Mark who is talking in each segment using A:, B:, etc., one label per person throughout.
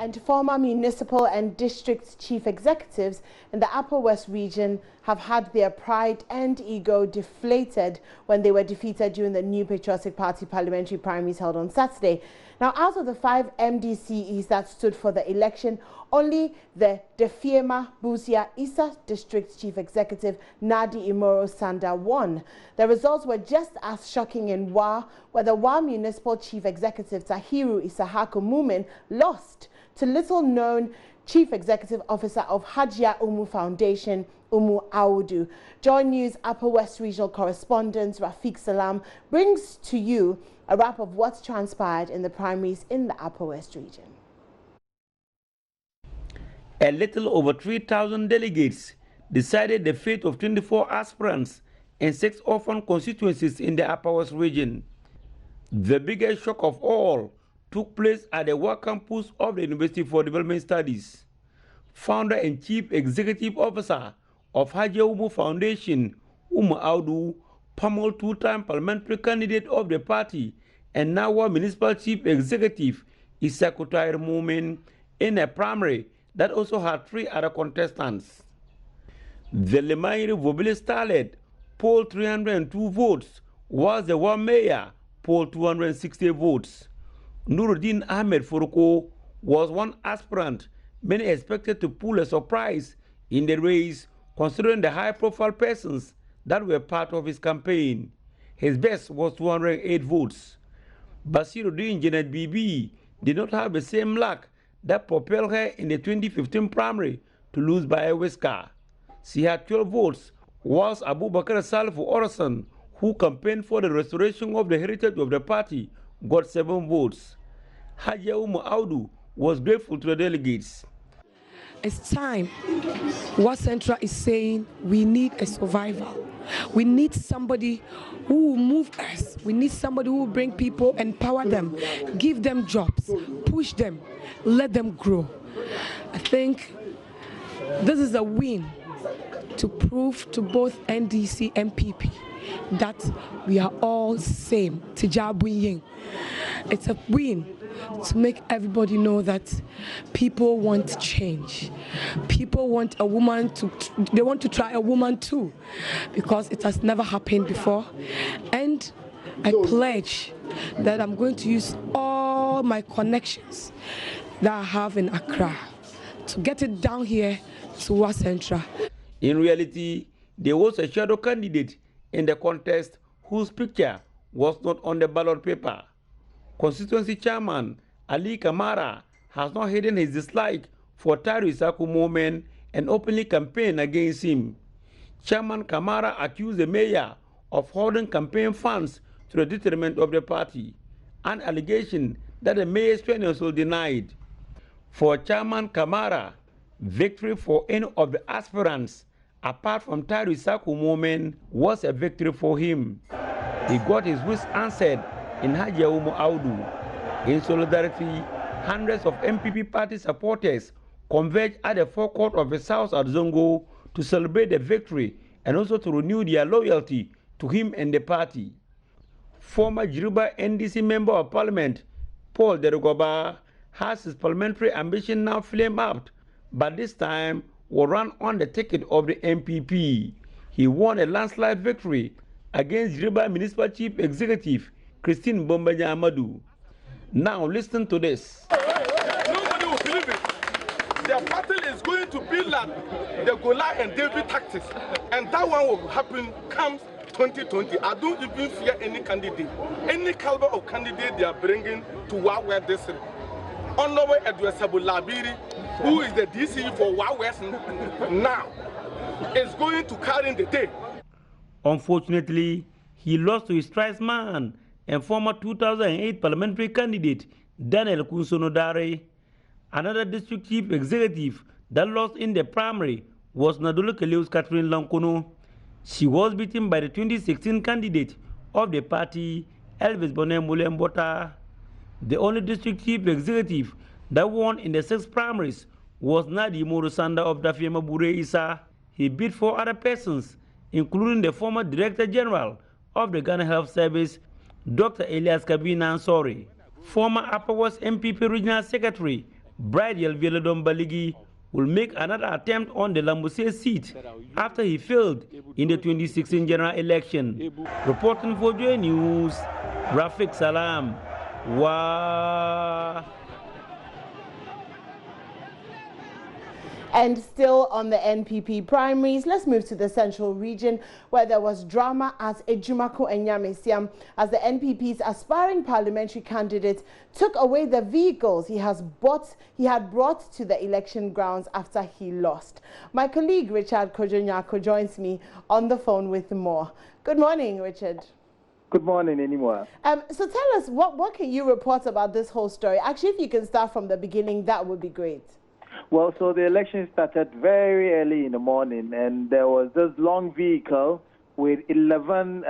A: and former municipal and district chief executives in the Upper West region have had their pride and ego deflated when they were defeated during the New Patriotic Party parliamentary primaries held on Saturday. Now, out of the 5 MDCEs that stood for the election, only the Defiema Busia Isa District Chief Executive Nadi Imoro Sanda won. The results were just as shocking in Wa, where the Wa Municipal Chief Executive Tahiru Isahako Mumin lost to little-known Chief Executive Officer of Hajia Umu Foundation, Umu Audu. JoyNews Upper West Regional Correspondent Rafiq Salam brings to you a wrap of what's transpired in the primaries in the Upper West region.
B: A little over 3,000 delegates decided the fate of 24 aspirants in 6 orphan constituencies in the Upper West region. The biggest shock of all took place at the Wa campus of the University for Development Studies. Founder and Chief Executive Officer of Hajia Umu Foundation, Umu Audu, pummeled 2-time parliamentary candidate of the party and now Wa Municipal Chief Executive Isahako Mumin in a primary that also had 3 other contestants. The Lemaire Vobile starlet polled 302 votes, whilst the Wa Mayor polled 260 votes. Nuruddin Ahmed Furuko was one aspirant many expected to pull a surprise in the race, considering the high-profile persons that were part of his campaign. His best was 208 votes. Basiruddin Janet Bibi did not have the same luck that propelled her in the 2015 primary to lose by a whisker. She had 12 votes, whilst Abu Bakr Salifu Orasan, who campaigned for the restoration of the heritage of the party, got 7 votes. Hajia Umu Audu was grateful to the delegates.
C: It's time. What Central is saying, we need a survival. We need somebody who will move us. We need somebody who will bring people, empower them, give them jobs, push them, let them grow. I think this is a win to prove to both NDC and MPP that we are all same. Tijabu. It's a win to make everybody know that people want change. People want a woman they want to try a woman too, because it has never happened before. And I pledge that I'm going to use all my connections that I have in Accra to get it down here to Wa Central.
B: In reality, there was a shadow candidate in the contest whose picture was not on the ballot paper. Constituency Chairman Ali Kamara has not hidden his dislike for Tahiru Isahako Mumin and openly campaigned against him. Chairman Kamara accused the mayor of holding campaign funds to the detriment of the party, an allegation that the mayor's council denied. For Chairman Kamara, victory for any of the aspirants apart from Tahiru Isahako Mumin was a victory for him. He got his wish answered in Hajia Umu Audu. In solidarity, hundreds of MPP party supporters converged at the forecourt of his house at Zongo to celebrate the victory and also to renew their loyalty to him and the party. Former Jiruba NDC Member of Parliament Paul Derogoba has his parliamentary ambition now flamed up, but this time will run on the ticket of the MPP. He won a landslide victory against Jiruba Municipal Chief Executive Christine Bombanya Amadou. Now listen to this.
D: Nobody will believe it. Their battle is going to be like the Goliath and David tactics, and that one will happen comes 2020. I don't even fear any candidate, any caliber of candidate they are bringing to Wa West District. Honorable Edwesabo Labiri, who is the DC for Wa West now, is going to carry the day.
B: Unfortunately, he lost to his tribesman and former 2008 parliamentary candidate Daniel Kunsonodare. Another district chief executive that lost in the primary was Nadolo Keleus Catherine Lankono. She was beaten by the 2016 candidate of the party, Elvis Bonemule Mbota. The only district chief executive that won in the 6 primaries was Nadi Morosanda of Dafiema Bure Isa. He beat 4 other persons, including the former Director General of the Ghana Health Service, Dr. Elias Kabina Ansori, former Upper West MPP Regional Secretary Bride Yelvielodon Baligi will make another attempt on the Lambose seat after he failed in the 2016 general election. Reporting for JoyNews, Rafik Salam. Wow.
A: And still on the NPP primaries, let's move to the central region where there was drama at Ejumako Enyamesiam as the NPP's aspiring parliamentary candidate took away the vehicles he had brought to the election grounds after he lost. My colleague Richard Kojonyako joins me on the phone with more. Good morning, Richard.
E: Good morning, anymore.
A: So tell us, what can you report about this whole story? Actually, if you can start from the beginning, that would be great.
E: Well, so the election started very early in the morning, and there was this long vehicle with 11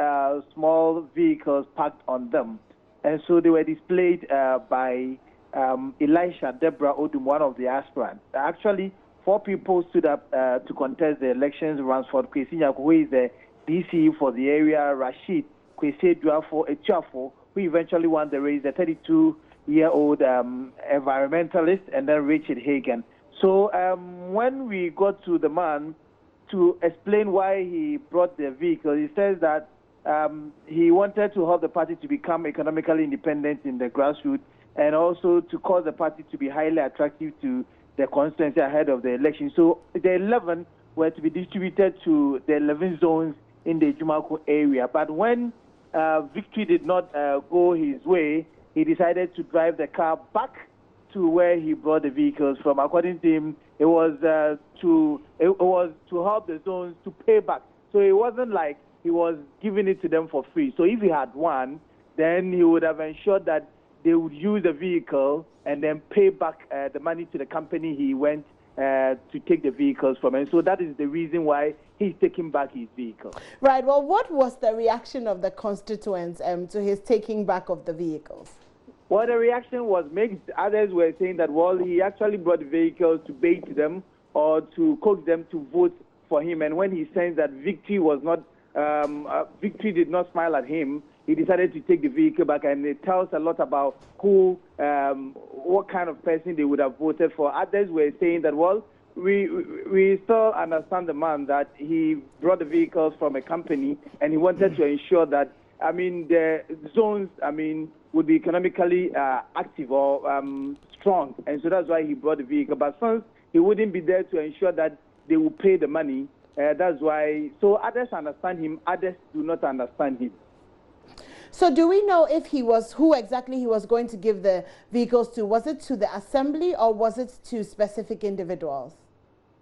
E: small vehicles parked on them. And so they were displayed by Elisha Deborah Odum, one of the aspirants. Actually, 4 people stood up to contest the elections. Ransford Kwesi, who is the DCE for the area, Rashid Kwesi Echuafo, who eventually won the race, the 32-year-old environmentalist, and then Richard Hagan. So when we got to the man to explain why he brought the vehicle, he says that he wanted to help the party to become economically independent in the grassroots and also to cause the party to be highly attractive to the constituency ahead of the election. So the 11 were to be distributed to the 11 zones in the Jumako area. But when victory did not go his way, he decided to drive the car back to where he brought the vehicles from. According to him, it was to help the zones to pay back. So it wasn't like he was giving it to them for free. So if he had won, then he would have ensured that they would use the vehicle and then pay back the money to the company he went to take the vehicles from. And so that is the reason why he's taking back his vehicle.
A: Right. Well, what was the reaction of the constituents to his taking back of the vehicles?
E: Well, the reaction was mixed. Others were saying that, well, he actually brought the vehicles to bait them or to coax them to vote for him. And when he sensed that victory did not smile at him, he decided to take the vehicle back. And it tells a lot about what kind of person they would have voted for. Others were saying that, well, we still understand the man, that he brought the vehicles from a company and he wanted to ensure that, the zones, would be economically active or strong. And so that's why he brought the vehicle. But since he wouldn't be there to ensure that they will pay the money, that's why. So others understand him, others do not understand him.
A: So do we know if who exactly he was going to give the vehicles to? Was it to the assembly or was it to specific individuals?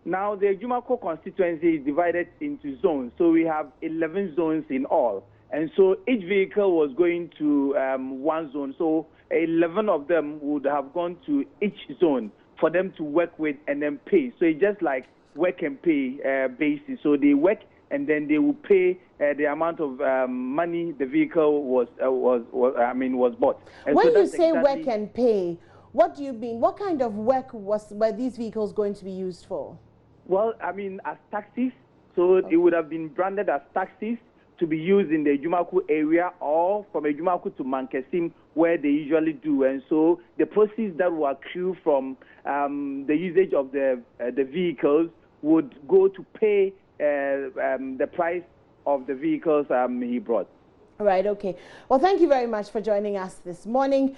E: Now, the Jumako constituency is divided into zones. So we have 11 zones in all. And so each vehicle was going to one zone. So 11 of them would have gone to each zone for them to work with and then pay. So it's just like work and pay basis. So they work and then they will pay the amount of money the vehicle was bought. And
A: when
E: so
A: you say work and pay, what do you mean? What kind of work were these vehicles going to be used for?
E: Well, as taxis. So it would have been branded as taxis to be used in the Ejumaku area or from Ejumaku to Mankesim, where they usually do. And so the proceeds that will accrue from the usage of the vehicles would go to pay the price of the vehicles he brought.
A: Right, okay. Well, thank you very much for joining us this morning.